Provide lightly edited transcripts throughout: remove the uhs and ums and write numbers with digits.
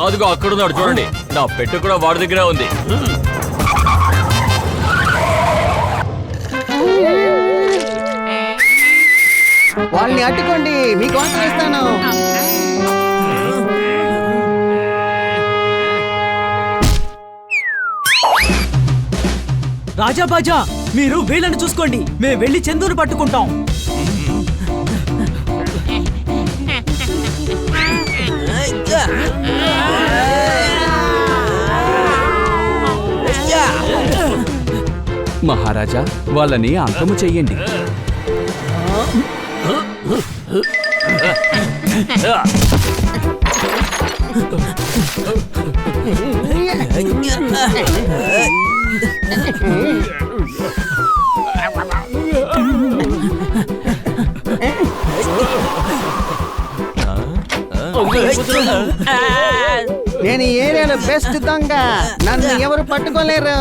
అదిగో అక్కడున్నాడు చూడండి. నా పెట్టు కూడా వాడి దగ్గరే ఉంది. వాళ్ళని అడ్డుకోండి, మీకోసం ఇస్తాను. రాజా బాజా, మీరు వీళ్ళని చూసుకోండి, మేము వెళ్ళి చందుని పట్టుకుంటాం. మహారాజా, వాళ్ళని అంతము చెయ్యండి. నేను ఈ ఏరియాలో బెస్ట్ దొంగ, నన్ను ఎవరు పట్టుకోలేరు.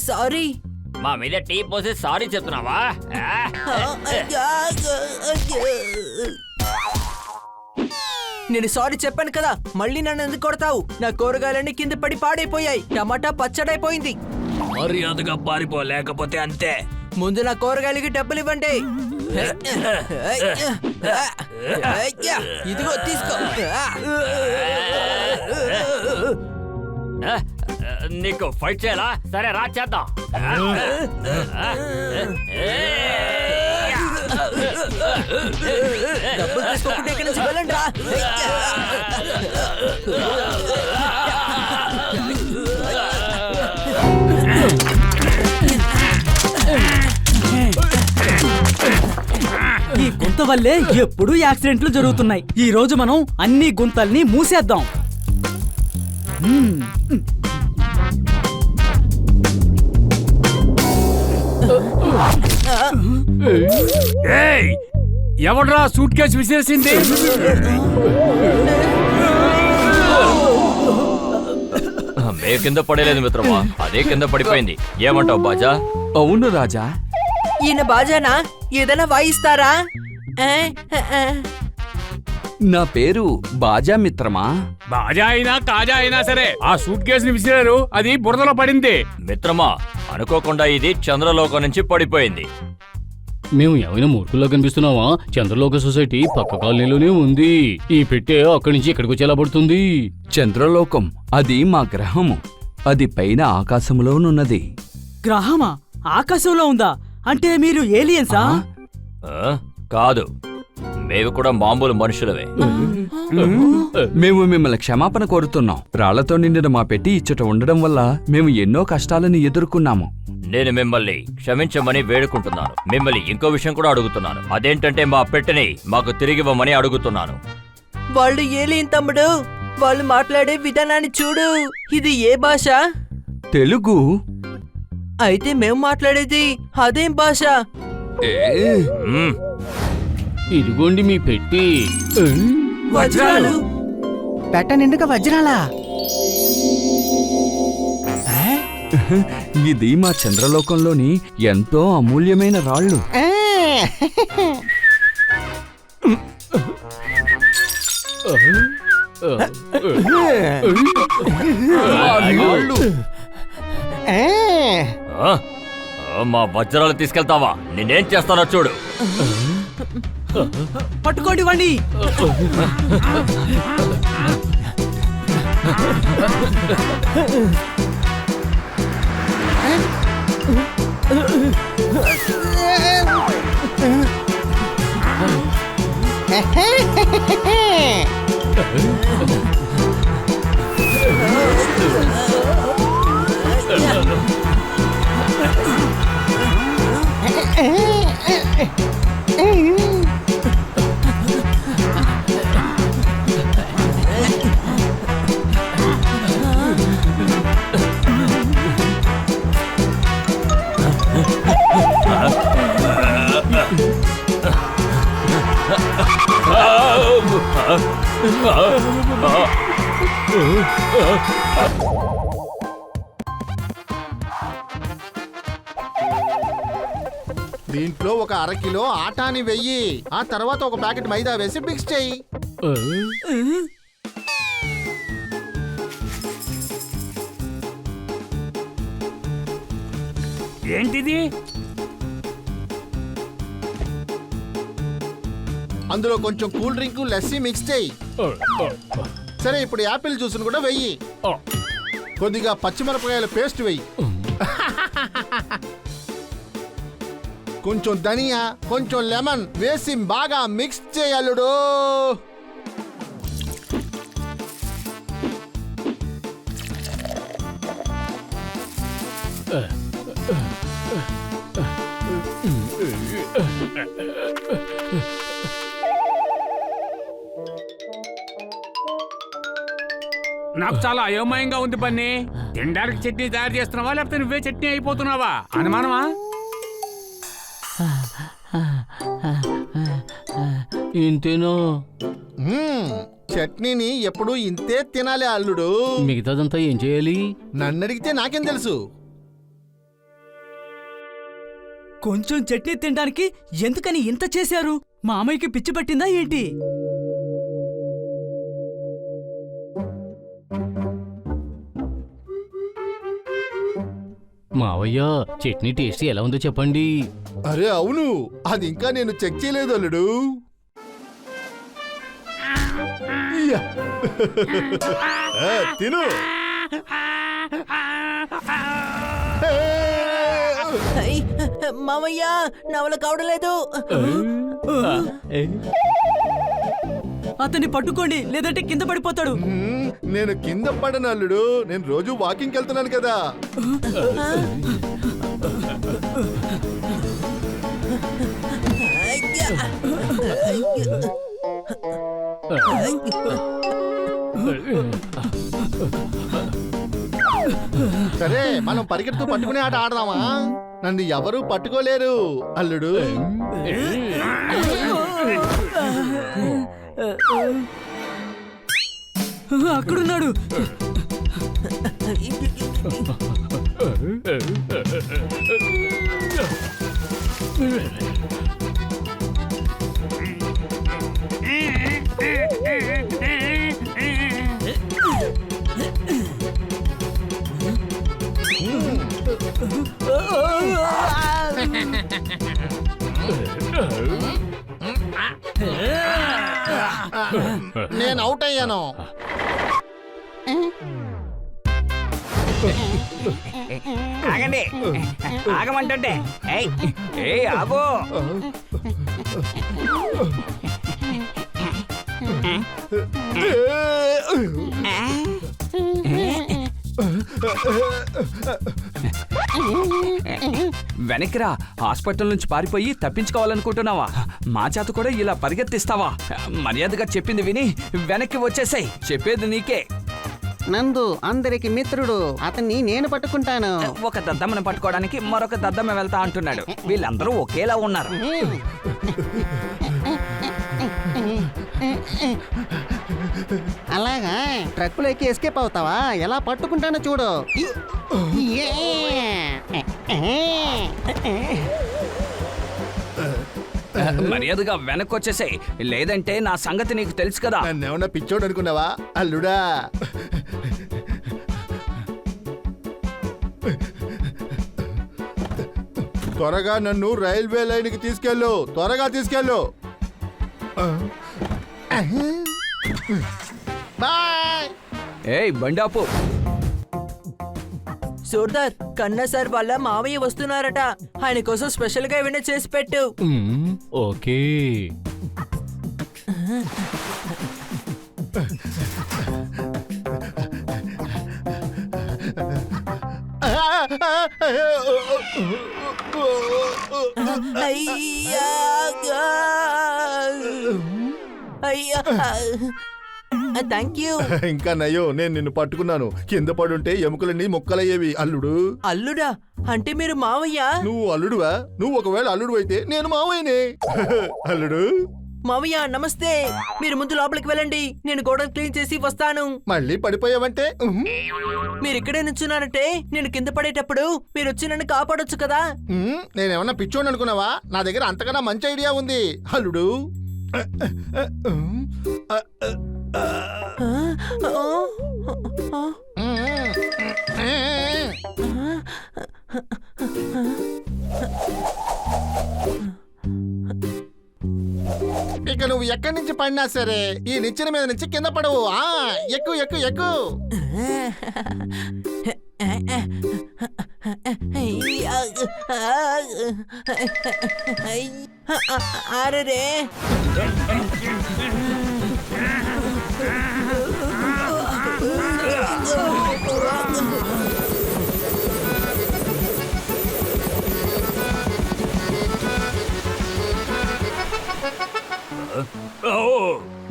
సారీ. మా మీద టీ పోసి సారీ చెప్తున్నావా? నేను సారీ చెప్పాను కదా, మళ్ళీ నన్ను ఎందుకు కొడతావు? నా కూరగాయలన్నీ కింద పడి పాడైపోయాయి, టమాటా పచ్చడైపోయింది. మర్యాదగా పారిపో, లేకపోతే అంతే. ముందు నా కూరగాయలకి డబ్బులు ఇవ్వండి. ఇదిగో తీసుకో. నీకు ఫైట్ చేయాలా? సరే రా, చేద్దాం. డబ్బులు తీసుకోకుండా ఇక్కడి నుంచి వెళ్ళండి రా. ఈ గుంత వల్లే ఎప్పుడూ యాక్సిడెంట్లు జరుగుతున్నాయి. ఈ రోజు మనం అన్ని గుంతల్ని మూసేద్దాం. ఎవడ్రా సూట్ కేసు విసిరేసింది? మే కింద పడేలేదు మిత్రమా, అదే కింద పడిపోయింది. ఏమంటావు బాజా? అవును రాజా. ఈయన బాజానా? ఏదైనా వాయిస్తారా? నా పేరు బాజా మిత్రమా. బాజా అయినా కాజా అయినా సరే ఆ సూట్ కేసుని విసిరారు, అది బురదలో పడింది. మిత్రమా, అనుకోకుండా ఇది చంద్రలోకం నుంచి పడిపోయింది. మేము ఏమైనా మూర్ఖుల్లో కనిపిస్తున్నావా? చంద్రలోక సొసైటీ పక్క కాలనీలోనే ఉంది. ఈ పెట్టే అక్కడి నుంచి ఇక్కడికి వచ్చేలా పడుతుంది. చంద్రలోకం అది మా గ్రహము. అది పైన ఆకాశంలోనున్నది. గ్రహమా? ఆకాశంలో ఉందా? అంటే మీరు ఏలియన్సా? కాదు, మేము కూడా మామూలు మనుషులవే. మేము మిమ్మల్ని క్షమాపణ కోరుతున్నాం. రాళ్లతో నిండిన మా పెట్టి ఇచ్చట ఉండడం వల్ల మేము ఎన్నో కష్టాలను ఎదుర్కొన్నాము. నేను మిమ్మల్ని క్షమించమని వేడుకుంటున్నాను. మిమ్మల్ని ఇంకో విషయం కూడా అడుగుతున్నాను. అదేంటంటే మా పెట్టెని మాకు తిరిగివ్వమని అడుగుతున్నాను. వాళ్ళు ఏలియన్ తమ్ముడు, వాళ్ళు మాట్లాడే విధానాన్ని చూడు. ఇది ఏ భాష? తెలుగు. అయితే మేము మాట్లాడేది అదేం భాష? ఇదిగోండి మీ పెట్టి. వజ్రాలు. పెట్ట నిండుగా వజ్రాలా? ఇది మా చంద్రలోకంలోని ఎంతో అమూల్యమైన రాళ్ళు. మా వజ్రాలు తీసుకెళ్తావా? నేనేం చేస్తానో చూడు. పట్టుకోండి వాణ్ణి. దీంట్లో ఒక అరకిలో ఆటాని వెయ్యి, ఆ తర్వాత ఒక ప్యాకెట్ మైదా వేసి మిక్స్ చెయ్యి. ఏంటిది? అందులో కొంచెం కూల్ డ్రింక్ లస్సీ మిక్స్ చెయ్యి. సరే, ఇప్పుడు యాపిల్ జ్యూస్ కూడా వెయ్యి. కొద్దిగా పచ్చిమిరపకాయల పేస్ట్ వెయ్యి. కొంచెం ధనియా, కొంచెం లెమన్ వేసి బాగా మిక్స్ చేయలుడు. నాకు చాలా అయోమయంగా ఉంది బన్నీ. తినడానికి చట్నీ తయారు చేస్తున్నావా లేకపోతే నువ్వే చట్నీ అయిపోతున్నావా? అనుమానమా? ఇంతేనా? చట్నీని ఎప్పుడు ఇంతే తినాలి అల్లుడు. మిగతాదంతా ఏం చేయాలి? నన్ను అడిగితే నాకేం తెలుసు. కొంచెం చట్నీ తినడానికి ఎందుకని ఇంత చేశారు? మామయ్యకి పిచ్చి పట్టిందా ఏంటి? మావయ్య, చట్నీ టేస్ట్ ఎలా ఉందో చెప్పండి. అరే అవును, అది ఇంకా నేను చెక్ చేయలేదు అల్లుడు. యా. తిను. మామయ్య, నా వల్ల కావడలేదు. అతన్ని పట్టుకోండి, లేదంటే కింద పడిపోతాడు. నేను కింద పడను అల్లుడు, నేను రోజు వాకింగ్ వెళ్తున్నాను కదా. సరే, మనం పరిగెడుతూ పట్టుకునే ఆట ఆడదామా? నన్ను ఎవరు పట్టుకోలేరు అల్లుడు. అక్కడున్నాడు. నేను అవుట్ అయ్యాను. ఆగండి, ఆగమంటుంటే. ఆగో. వెనక్కిరా. హాస్పిటల్ నుంచి పారిపోయి తప్పించుకోవాలనుకుంటున్నావా? మా చేత కూడా ఇలా పరిగెత్తిస్తావా? మర్యాదగా చెప్పింది విని వెనక్కి వచ్చేసాయి. చెప్పేది నీకే. నందు అందరికి మిత్రుడు, అతన్ని నేను పట్టుకుంటాను. ఒక దద్దమ్మను పట్టుకోవడానికి మరొక దద్దమ్మ వెళ్తా అంటున్నాడు. వీళ్ళందరూ ఒకేలా ఉన్నారు. అలాగా ట్రక్కులో ఎక్కి ఎస్కేప్ అవుతావా? ఎలా పట్టుకుంటానో చూడు. మర్యాదగా వెనక్కి వచ్చేసాయి, లేదంటే నా సంగతి నీకు తెలుసు కదా. నన్నేమన్నా పిచ్చోడు అనుకున్నావా అల్లుడా? త్వరగా నన్ను రైల్వే లైన్కి తీసుకెళ్ళు, త్వరగా తీసుకెళ్ళు. బాయ్. ఏయ్ బండాపు. సోర్దార్, కన్నా సార్ వాళ్ళ మావయ్య వస్తున్నారట. ఆయన కోసం స్పెషల్ గా ఏమైనా చేసి పెట్టు. ఓకే. అయ్యా అయ్యా థ్యాంక్ యూ. ఇంకా నయ్యో నేను నిన్ను పట్టుకున్నాను. కింద పడుంటే ఎముకలన్నీ ముక్కలయ్యేవి. అల్లుడు, అల్లుడా అంటే మీరు మావయ్య? నువ్వు అల్లుడువా? నువ్వు ఒకవేళ అల్లుడు అయితే నేను మావయ్యనే. అల్లుడు, మావయ్య నమస్తే. మీరు ముందు లోపలికి వెళ్ళండి, నేను గోడలు క్లీన్ చేసి వస్తాను. మళ్ళీ పడిపోయావంటే మీరు ఇక్కడే నుంచున్నారంటే నేను కింద పడేటప్పుడు మీరు వచ్చి నన్ను కాపాడొచ్చు కదా. నేనేమన్నా పిచ్చోని అనుకున్నావా? నా దగ్గర అంతకన్నా మంచి ఐడియా ఉంది. అల్లుడు, ఇక నువ్వు ఎక్కడి నుంచి పడినా సరే ఈ నిచ్చెన మీద నుంచి కింద పడవు. ఎక్కు ఎక్కు ఎక్కు. అరే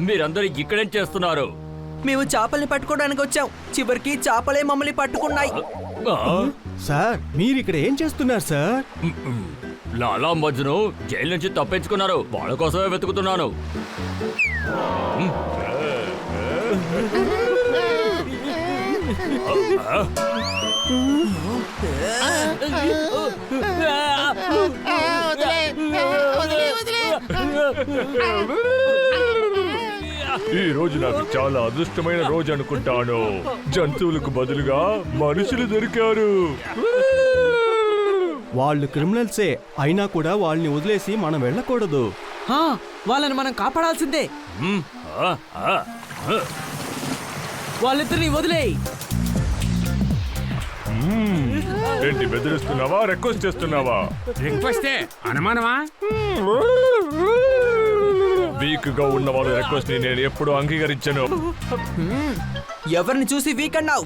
మీరందరూ ఇక్కడేం చేస్తున్నారు? మేము చేపల్ని పట్టుకోవడానికి వచ్చాం. చివరికి చేపలే మమ్మల్ని పట్టుకున్నాయి. సార్ మీరు ఇక్కడ ఏం చేస్తున్నారు సార్? లాలా మజ్ను జైలు నుంచి తప్పించుకున్నారు. వాళ్ళ కోసమే వెతుకుతున్నాను. ఈ రోజు నాకు చాలా అదృష్టమైన రోజు అనుకుంటాను. జంతువులకు బదులుగా మనుషులు దొరికారు. వాళ్ళు క్రిమినల్సే అయినా కూడా వాళ్ళని వదిలేసి మనం వెళ్ళకూడదు. వాళ్ళని మనం కాపాడాల్సిందే. వాళ్ళిద్దరిని వదిలేయి. ఏంటి బెదిరిస్తున్నావా? రిక్వెస్ట్ చేస్తున్నావా? రిక్వెస్టే అనుమానమా? వీక్ గా ఉన్న వాళ్ళ రిక్వెస్ట్ ని నేను ఎప్పుడు అంగీకరించను. ఎవరిని చూసి వీక్ అన్నావు?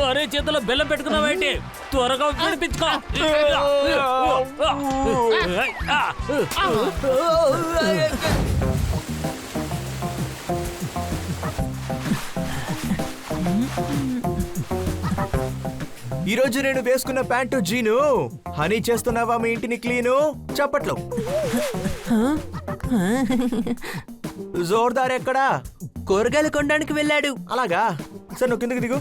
అరే చేతిలో బెల్లం పెట్టుకున్నావేంటి? త్వరగా వినిపించుకో. ఈరోజు నేను వేసుకున్న ప్యాంటు జీను హనీ చేస్తున్నావా మీ ఇంటిని క్లీను? చప్పట్లో. జోర్దార్ ఎక్కడా? కూరగాయలు కొనడానికి వెళ్ళాడు. అలాగా, సరే నువ్వు కిందకి దిగు.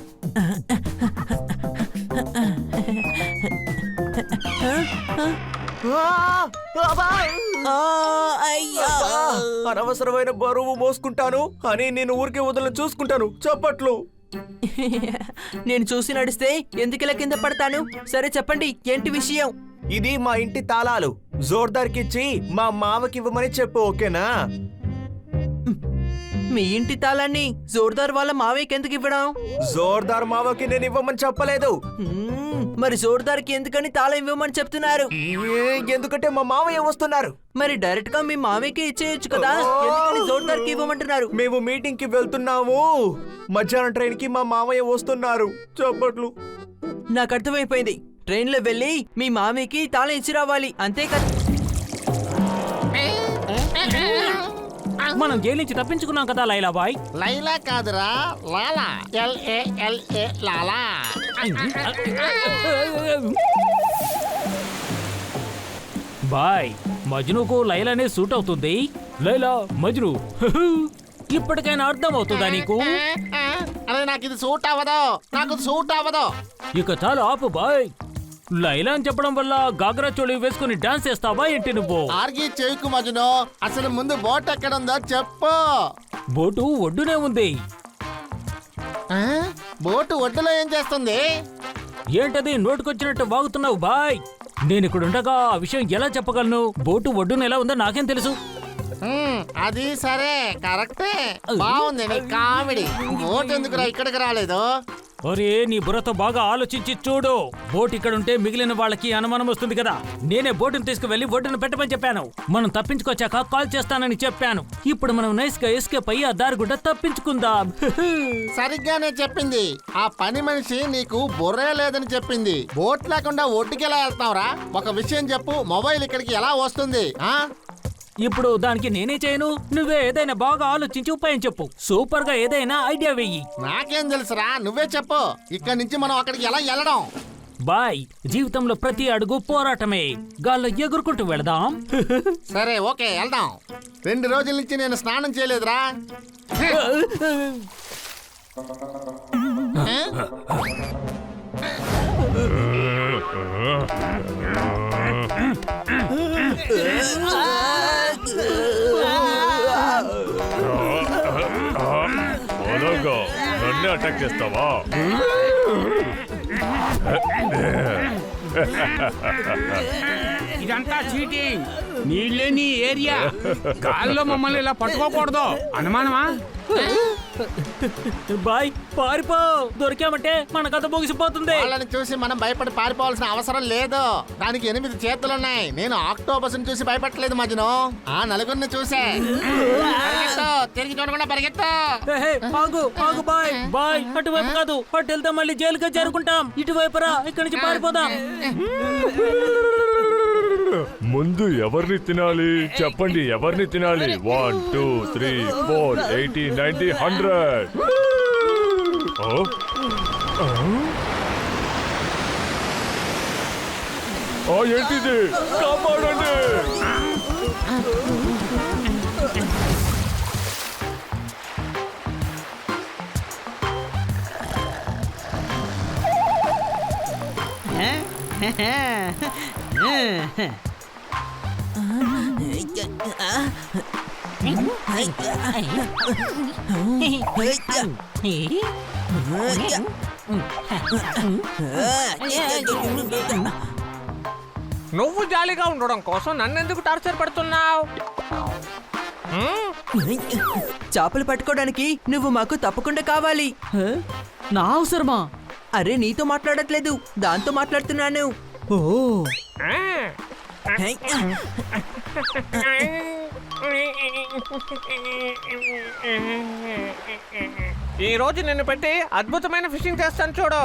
అనవసరమైన బరువు మోసుకుంటాను అని నేను ఊరికే వదలను. చూసుకుంటాను. చప్పట్లు. నేను చూసి నడిస్తే ఎందుకు కింద పడతాను? సరే చెప్పండి, ఏంటి విషయం? ఇది మా ఇంటి తాళాలు జోర్దార్కిచ్చి మా మావకి ఇవ్వమని చెప్పు, ఓకేనా? మీ ఇంటి తాళాన్ని జోర్దార్ వాళ్ళ మావయ్యకి ఎందుకు ఇవ్వడం? జోర్దార్ మావకి నేను ఇవ్వమని చెప్పలేదు. మరి జోర్దార్కి ఎందుకని తాళం ఇవ్వమని చెప్తున్నారు? ఎందుకంటే మా మావయ్య వస్తున్నారు. మరి డైరెక్ట్ గా మీ మావయ్యకి ఇచ్చేయచ్చు కదా, ఎందుకని జోర్దార్కి ఇవ్వమంటున్నారు? మేము మీటింగ్ కి వెళ్తున్నాము. మధ్యాహ్నం ట్రైన్ కి మా మావయ్య వస్తున్నారు. చప్పట్లు. నాకు అర్థమైపోయింది. ట్రైన్ లో వెళ్ళి మీ మామయ్యకి తాళం ఇచ్చి రావాలి, అంతే కదా? మనం జైలు నుంచి తప్పించుకున్నాం కదా లైలా బాయ్. లైలా కాదురా, లాలా. LALA లాలా. బాయ్, మజ్నుకు లైలానే సూట్ అవుతుంది. లైలా మజ్ను ఇప్పటికైనా అర్థం అవుతుందా నీకు? అరే నాకు ఇది సూట్ అవ్వదు, నాకు సూట్ అవ్వదు. ఇక చాలా ఆపు బాయ్. లైలా అని చెప్పడం వల్ల గాగ్రా చోళి వేసుకుని డాన్స్ చేస్తావా ఏంటి నువ్వు? ఆర్గి చెయ్యకు మజ్ను. అసలు ముందు బోట్ ఎక్కడుందో చెప్పు. బోటు ఒడ్డునే ఉంది. బోటు ఒడ్డులో ఏం చేస్తుంది? ఏంటది నోటుకొచ్చినట్టు వాగుతున్నావు బాయ్? నేను ఇక్కడ ఉండగా ఆ విషయం ఎలా చెప్పగలను? బోటు ఒడ్డున ఎలా ఉందో నాకేం తెలుసు? అది సరే, కరెక్టే. బాగుంది నీ కామెడీ. బోట్ ఎందుకురా ఇక్కడికి రాలేదు? ఒరే నీ బుర్రతో బాగా ఆలోచించి చూడు. బోట్ ఇక్కడ ఉంటే మిగిలిన వాళ్ళకి అనుమానం వస్తుంది కదా. నేనే బోటును తీసుకువెళ్లి ఒడ్డును పెట్టమని చెప్పాను. మనం తప్పించుకొచ్చాక కాల్ చేస్తానని చెప్పాను. ఇప్పుడు మనం నైస్ గా ఎస్కేప్ అయ్యి ఆ దారి గుడ్డ తప్పించుకుందాం. సరిగ్గానే చెప్పింది. ఆ పని మనిషి నీకు బుర్రే లేదని చెప్పింది. బోట్ లేకుండా ఒడ్డుకి ఎలా వెళ్తావురా? ఒక విషయం చెప్పు, మొబైల్ ఇక్కడికి ఎలా వస్తుంది? ఇప్పుడు దానికి నేనే చేయను. నువ్వే ఏదైనా బాగా ఆలోచించి ఉపాయం చెప్పు. సూపర్ గా ఏదైనా ఐడియా వెయ్యి. నాకేం తెలుసురా, నువ్వే చెప్పు. ఇక్కడి నుంచి మనం అక్కడికి ఎలా వెళ్ళడం? బాయ్, జీవితంలో ప్రతి అడుగు పోరాటమే. గాల్లో ఎగురుకుంటూ వెళదాం. సరే ఓకే, వెళ్దాం. 2 రోజుల నుంచి నేను స్నానం చేయలేదురా. అలాగా నన్నే అటాక్ చేస్తావా? ఇదంతా చీటింగ్. నీళ్ళే నీ ఏరియా. గాల్లో మమ్మల్ని ఇలా పట్టుకోకూడదు. అనుమానమా? బాయ్ పారిపో. దొరికామంటే మన కథ ముగిసిపోతుంది. వాళ్ళని చూసి మనం భయపడి పారిపోవాల్సిన అవసరం లేదు. దానికి 8 చేతులున్నాయి. నేను ఆక్టోపస్ చూసి భయపడలేదు మధ్యను. ఆ నలుగురిని చూసే. తిరిగి చూడకుండా పరిగెత్తు. ఆగు ఆగు బాయ్. బాయ్ అటువైపు కాదు, అటు వెళ్తే మళ్ళీ జైలుగా చేరుకుంటాం. ఇటువైపు రా, ఇక్కడి నుంచి పారిపోదాం. ముందు ఎవరిని తినాలి చెప్పండి, ఎవరిని తినాలి? 1 2 3 4 80 90 100. ఏంటిది? కాపాడండి. నువ్వు జాలీగా ఉండడం కోసం నన్నెందుకు టార్చర్ పడుతున్నావు? చేపలు పట్టుకోవడానికి నువ్వు మాకు తప్పకుండా కావాలి. నా అవసరమా? అరే నీతో మాట్లాడట్లేదు, దాంతో మాట్లాడుతున్నాను. ఓ ఈ రోజు నిన్ను పెట్టి అద్భుతమైన ఫిషింగ్ చేస్తాను చూడు.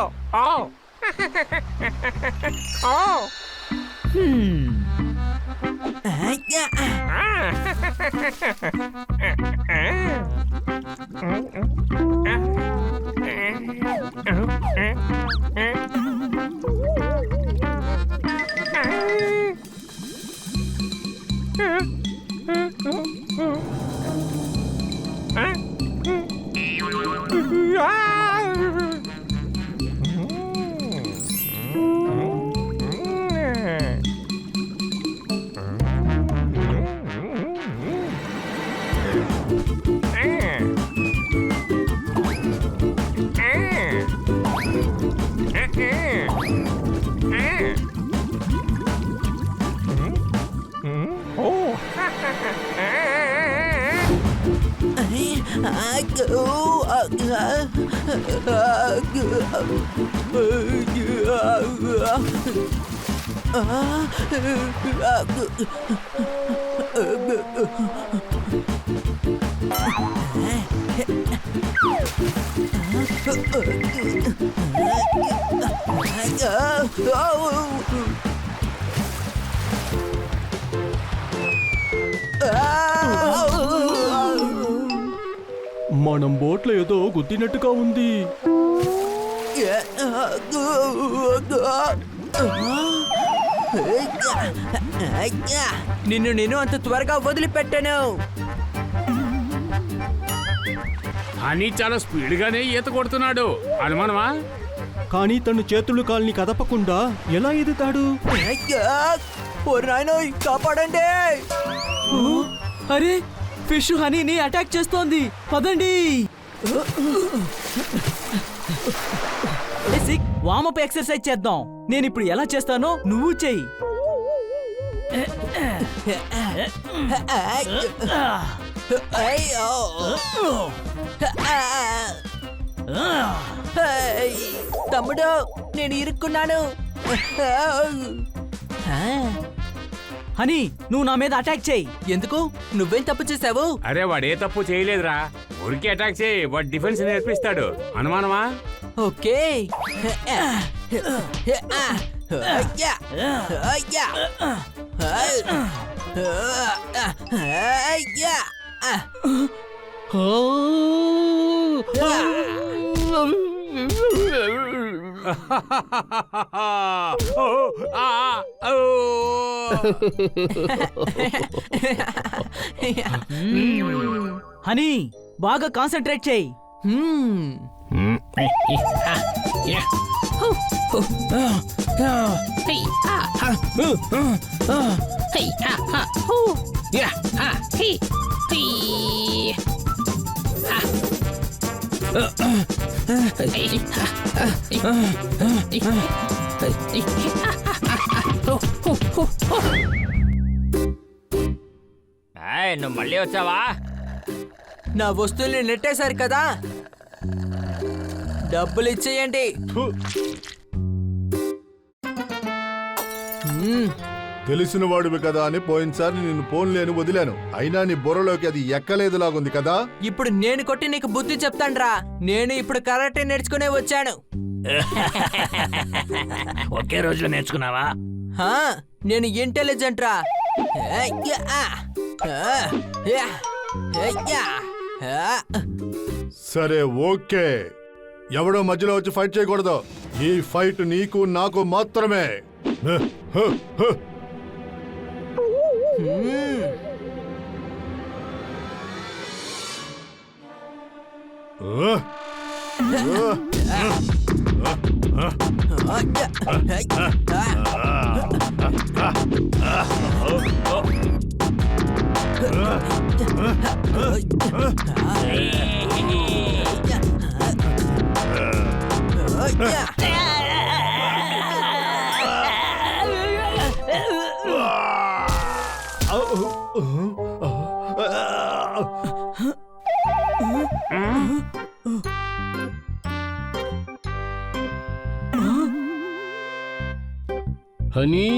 మనం బోట్లో ఏదో గుద్దినట్టుగా ఉంది. నిన్ను నేను అంత త్వరగా వదిలిపెట్టాను. అని చాలా స్పీడ్ గానే ఈత కొడుతున్నాడు. అనుమానమా? కానీ తను చేతులు కాల్ని కదపకుండా ఎలా ఎదుతాడు? కాపాడండి. అరే ఫిష్ హనీని అటాక్ చేస్తోంది. పదండి. బేసిక్ వామప్ ఎక్సర్సైజ్ చేద్దాం. నేను ఇప్పుడు ఎలా చేస్తానో నువ్వు చెయ్యి. తమ్ముడు నేను ఇరుక్కున్నాను. హనీ నువ్వు నా మీద అటాక్ చేయి. ఎందుకు? నువ్వేం తప్పు చేసావు? అరే వాడు ఏ తప్పు చేయలేదురా, ఊరికి అటాక్ చేయి, వాడు డిఫెన్స్ నేర్పిస్తాడు. అనుమానమా? ఓకే. ఓ, ఆ, ఓ. హనీ బాగా కాన్సంట్రేట్ చేయి. నువ్వు మళ్ళీ వచ్చావా? నా వస్తువుల్ని నెట్టేశారు కదా, డబ్బులు ఇచ్చేయండి. తెలిసిన వాడివి కదా అని పోయినసారి నిన్ను పోన్లేని వదిలాను. అయినా నీ బుర్రలోకి అది ఎక్కలేదులాగుంది కదా. ఇప్పుడు నేను కొట్టి నీకు బుద్ధి చెప్తాన్రా. నేను ఇప్పుడు కరాటే నేర్చుకునే వచ్చాను. ఒకే రోజులో నేర్చుకున్నావా? హా, నేను ఇంటెలిజెంట్ రా. సరే ఓకే, ఎవడో మధ్యలో వచ్చి ఫైట్ చేయకూడదు. ఈ ఫైట్ నీకు నాకు మాత్రమే. హనీ